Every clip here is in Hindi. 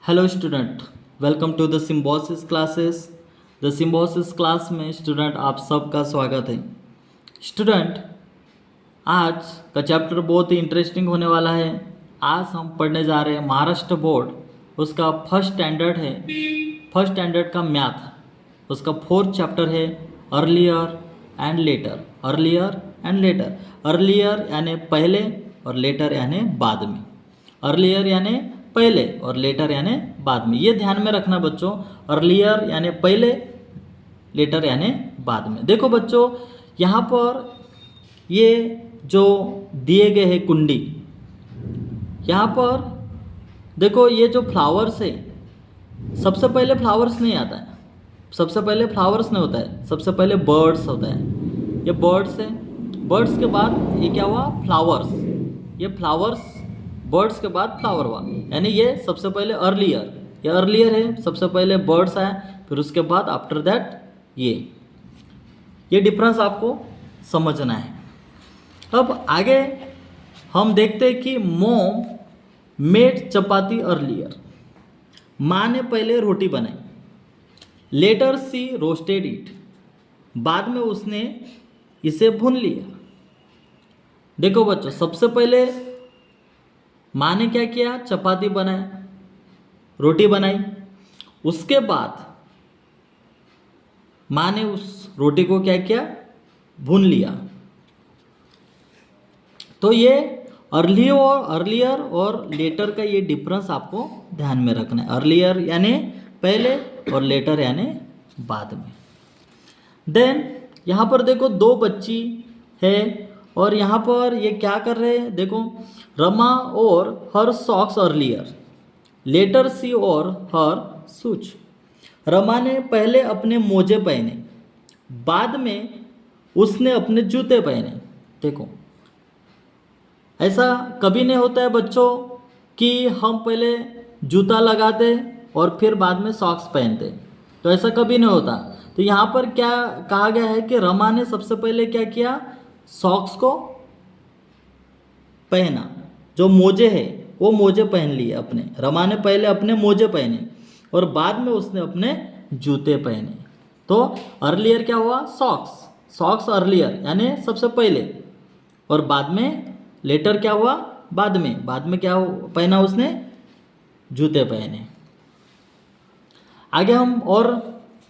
Hello student, welcome to the Symbiosis classes. The Symbiosis class में स्टूडेंट आप सबका स्वागत है। स्टूडेंट, आज का चैप्टर बहुत ही इंटरेस्टिंग होने वाला है। आज हम पढ़ने जा रहे हैं महाराष्ट्र बोर्ड, उसका फर्स्ट स्टैंडर्ड है, फर्स्ट स्टैंडर्ड का मैथ, उसका फोर्थ चैप्टर है earlier and later. Earlier and later, earlier यानी पहले और लेटर यानी बाद में। अर्लियर यानी पहले और लेटर यानी बाद में। ये ध्यान में रखना बच्चों, अर्लियर यानी पहले, लेटर यानी बाद में। देखो बच्चों, यहाँ पर ये जो दिए गए हैं कुंडी, यहाँ पर देखो ये जो फ्लावर्स है, सबसे पहले फ्लावर्स नहीं आता है, सबसे पहले फ्लावर्स नहीं होता है, सबसे पहले बर्ड्स होता है। ये बर्ड्स है, बर्ड्स के बाद ये क्या हुआ, फ्लावर्स। ये फ्लावर्स, बर्ड्स के बाद फ्लावर हुआ, यानी ये सबसे पहले अर्लियर, ये अर्लियर है, सबसे पहले बर्ड्स आए, फिर उसके बाद आफ्टर दैट ये डिफरेंस आपको समझना है। अब आगे हम देखते हैं कि मोम मेड चपाती अर्लियर, माँ ने पहले रोटी बनाई, लेटर सी रोस्टेड इट, बाद में उसने इसे भून लिया। देखो बच्चों, सबसे पहले माँ ने क्या किया, चपाती बनाई, रोटी बनाई, उसके बाद माँ ने उस रोटी को क्या किया, भून लिया। तो ये अर्लियर और लेटर का ये डिफरेंस आपको ध्यान में रखना है। अर्लियर यानी पहले और लेटर यानी बाद में। देन यहाँ पर देखो दो बच्ची है और यहाँ पर ये क्या कर रहे हैं, देखो रमा और हर सॉक्स अर्लियर, लेटर सी और हर शूज। रमा ने पहले अपने मोजे पहने, बाद में उसने अपने जूते पहने। देखो ऐसा कभी नहीं होता है बच्चों कि हम पहले जूता लगाते और फिर बाद में सॉक्स पहनते, तो ऐसा कभी नहीं होता। तो यहाँ पर क्या कहा गया है कि रमा ने सबसे पहले क्या किया, सॉक्स को पहना, जो मोजे है वो मोजे पहन लिए अपने। रमा ने पहले अपने मोजे पहने और बाद में उसने अपने जूते पहने। तो अर्लियर क्या हुआ, सॉक्स, सॉक्स अर्लियर यानी सबसे पहले, और बाद में लेटर क्या हुआ, बाद में, बाद में क्या पहना उसने, जूते पहने। आगे हम और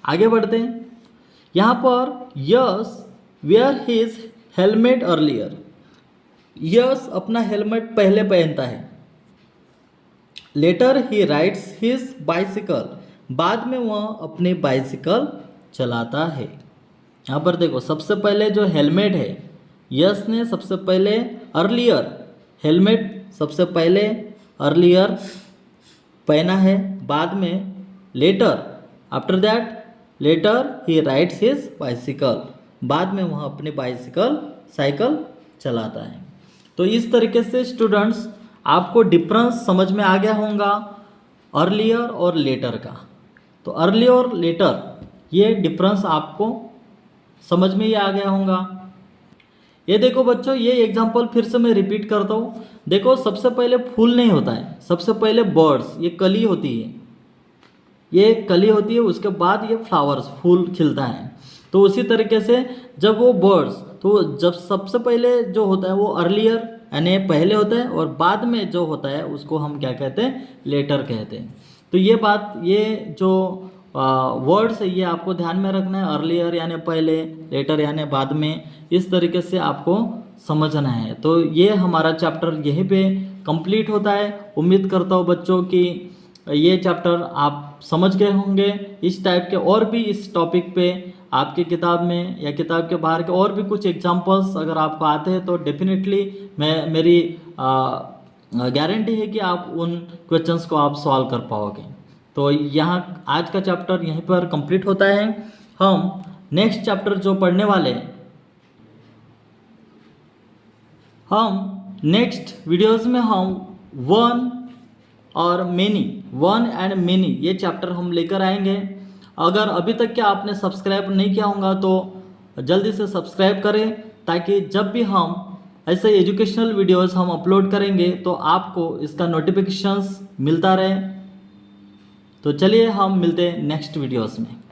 आगे बढ़ते हैं। यहाँ पर yes wear his helmet earlier, yes अपना हेलमेट पहले पहनता है। लेटर ही राइड्स हिज बाइसिकल, बाद में वह अपनी बाइसिकल चलाता है। यहाँ पर देखो सबसे पहले जो हेलमेट है, यस ने सबसे पहले अर्लियर, हेलमेट सबसे पहले अर्लियर पहना है, बाद में लेटर, आफ्टर दैट लेटर ही राइड्स हिज बाइसिकल, बाद में वह अपनी बाइसिकल साइकिल चलाता है। तो इस तरीके से स्टूडेंट्स आपको डिफरेंस समझ में आ गया होगा अर्लियर और लेटर का। तो अर्लियर और लेटर ये डिफरेंस आपको समझ में ही आ गया होगा। ये देखो बच्चों, ये एग्जांपल फिर से मैं रिपीट करता हूँ। देखो सबसे पहले फूल नहीं होता है, सबसे पहले बर्ड्स, ये कली होती है, ये कली होती है, उसके बाद ये फ्लावर्स, फूल खिलता है। तो उसी तरीके से जब वो बर्ड्स, तो जब सबसे पहले जो होता है वो अर्लियर यानी पहले होता है, और बाद में जो होता है उसको हम क्या कहते हैं, लेटर कहते हैं। तो ये बात, ये जो वर्ड्स है ये आपको ध्यान में रखना है, अर्लियर यानी पहले, लेटर यानी बाद में, इस तरीके से आपको समझना है। तो ये हमारा चैप्टर यहीं पे कंप्लीट होता है। उम्मीद करता हूँ बच्चों कि ये चैप्टर आप समझ गए होंगे। इस टाइप के और भी इस टॉपिक पे आपके किताब में या किताब के बाहर के और भी कुछ एग्जांपल्स अगर आपको आते हैं तो डेफिनेटली मेरी गारंटी है कि आप उन क्वेश्चंस को आप सॉल्व कर पाओगे। तो यहाँ आज का चैप्टर यहीं पर कंप्लीट होता है। हम नेक्स्ट चैप्टर जो पढ़ने वाले हैं, हम नेक्स्ट वीडियोस में हम वन और मेनी, वन एंड मेनी, ये चैप्टर हम लेकर आएंगे। अगर अभी तक क्या आपने सब्सक्राइब नहीं किया होगा तो जल्दी से सब्सक्राइब करें, ताकि जब भी हम ऐसे एजुकेशनल वीडियोस हम अपलोड करेंगे तो आपको इसका नोटिफिकेशंस मिलता रहे। तो चलिए हम मिलते हैं नेक्स्ट वीडियोस में।